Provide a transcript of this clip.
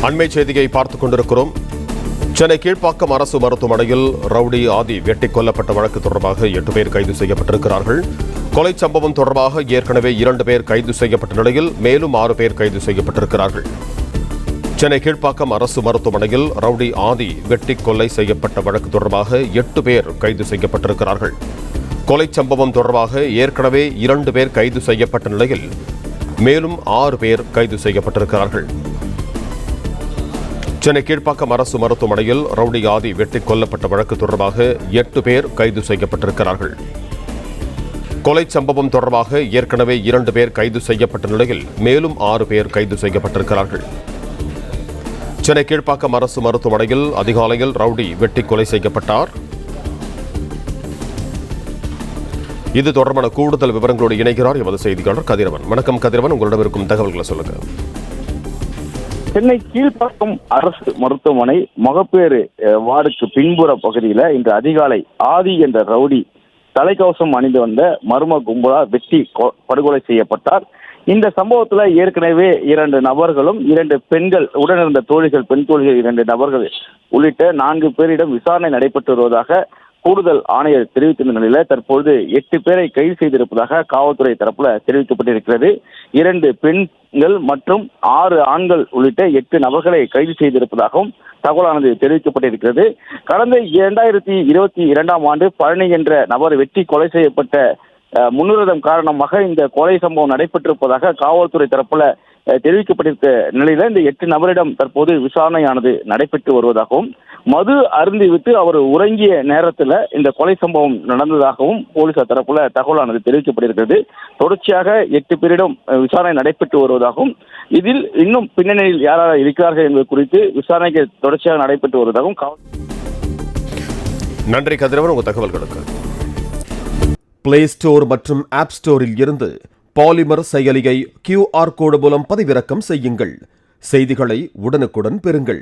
அண்மை செய்தியை பார்த்துக் கொண்டிருக்கிறோம். சென்னை கீழ்ப்பாக்கம் அரசு மருத்துவமனையில் ரவுடி ஆதி வெட்டிக் கொல்லப்பட்ட வழக்கு தொடர்பாக 8 பேர் கைது செய்யப்பட்டிருக்கிறார்கள். கொலை சம்பவம் தொடர்பாக ஏற்கனவே 2 பேர் கைது செய்யப்பட்ட நிலையில் மேலும் 6 பேர் கைது செய்யப்பட்டிருக்கிறார்கள். சென்னை கீழ்ப்பாக்கம் அரசு மருத்துவமனையில் ரவுடி ஆதி வெட்டிக் கொலை செய்யப்பட்ட வழக்கு தொடர்பாக 8 பேர் கைது செய்யப்பட்டிருக்கிறார்கள். கொலை சம்பவம் தொடர்பாக ஏற்கனவே 2 பேர் கைது செய்யப்பட்ட நிலையில் மேலும் 6 பேர் கைது செய்யப்பட்டிருக்கிறார்கள். சென்னை கீழ்ப்பாக்கம் அரசு மருத்துவமனையில் ரவுடி ஆதி வெட்டிக் கொல்லப்பட்ட வழக்கு தொடர்பாக 8 பேர் கைது செய்யப்பட்டிருக்கிறார்கள். கொலை சம்பவம் தொடர்பாக ஏற்கனவே 2 பேர் கைது செய்யப்பட்ட நிலையில் மேலும் 6 பேர் கைது செய்யப்பட்டிருக்கிறார்கள். சென்னை கீழ்ப்பாக்கம் அரசு மருத்துவமனையில் அதிகாலையில் ரவுடி வெட்டிக் கொலை செய்யப்பட்டார். இது தொடர்பான கூடுதல் விவரங்களோடு இணைகிறார் எமது செய்தியாளர் கதிரவன். வணக்கம் கதிரவன், உங்களிடம் இருக்கும் தகவல்களை சொல்லுங்க. சென்னை கீழ்ப்பாக்கம் அரசு மருத்துவமனை மகப்பேறு வார்டுக்கு பின்புற பகுதியில் இன்று அதிகாலை ஆதி என்ற ரவுடி தலைக்கவசம் அணிந்து வந்த மர்ம கும்பலா வெட்டி படுகொலை செய்யப்பட்டார். இந்த சம்பவத்துல ஏற்கனவே 2 நபர்களும் 2 பெண்கள் உடனிருந்த தோழிகள், பெண் தோழிகள் 2 நபர்கள் உள்ளிட்ட 4 பேரிடம் விசாரணை நடைபெற்று வருவதாக கூடுதல் ஆணையர் தெரிவித்திருந்த நிலையில தற்போது 8 பேரை கைது செய்திருப்பதாக காவல்துறை தரப்புல தெரிவிக்கப்பட்டிருக்கிறது. 2 பெண்கள் மற்றும் 6 ஆண்கள் உள்ளிட்ட 8 நபர்களை கைது செய்திருப்பதாகவும் தகவலானது தெரிவிக்கப்பட்டிருக்கிறது. கடந்த 2022ஆம் ஆண்டு பழனி என்ற நபர் வெட்டி கொலை செய்யப்பட்ட முன்னுரிதம் காரணமாக இந்த கொலை சம்பவம் நடைபெற்றிருப்பதாக காவல்துறை தரப்புல தெரிவிக்கப்பட்டிருக்க நிலையில இந்த 8 நபரிடம் தற்போது விசாரணையானது நடைபெற்று வருவதாகவும், மது அருந்திவிட்டு அவர் உறங்கிய நேரத்தில் இந்த கொலை சம்பவம் நடந்ததாகவும் போலீசார் தரப்புல தகவலானது தெரிவிக்கப்பட்டிருக்கிறது. தொடர்ச்சியாக 8 பேரிடம் விசாரணை நடைபெற்று வருவதாகவும், இதில் இன்னும் பின்னணியில் யாராக இருக்கிறார்கள் என்பது குறித்து விசாரணைக்கு தொடர்ச்சியாக நடைபெற்று வருவதாகவும் நன்றி கதிரவன், உங்கள் தகவல்களுக்கு. பிளே ஸ்டோர் மற்றும் ஆப் ஸ்டோரில் இருந்து பாலிமர் செயலியை QR கோடு மூலம் பதிவிறக்கம் செய்யுங்கள். செய்திகளை உடனுக்குடன் பெறுங்கள்.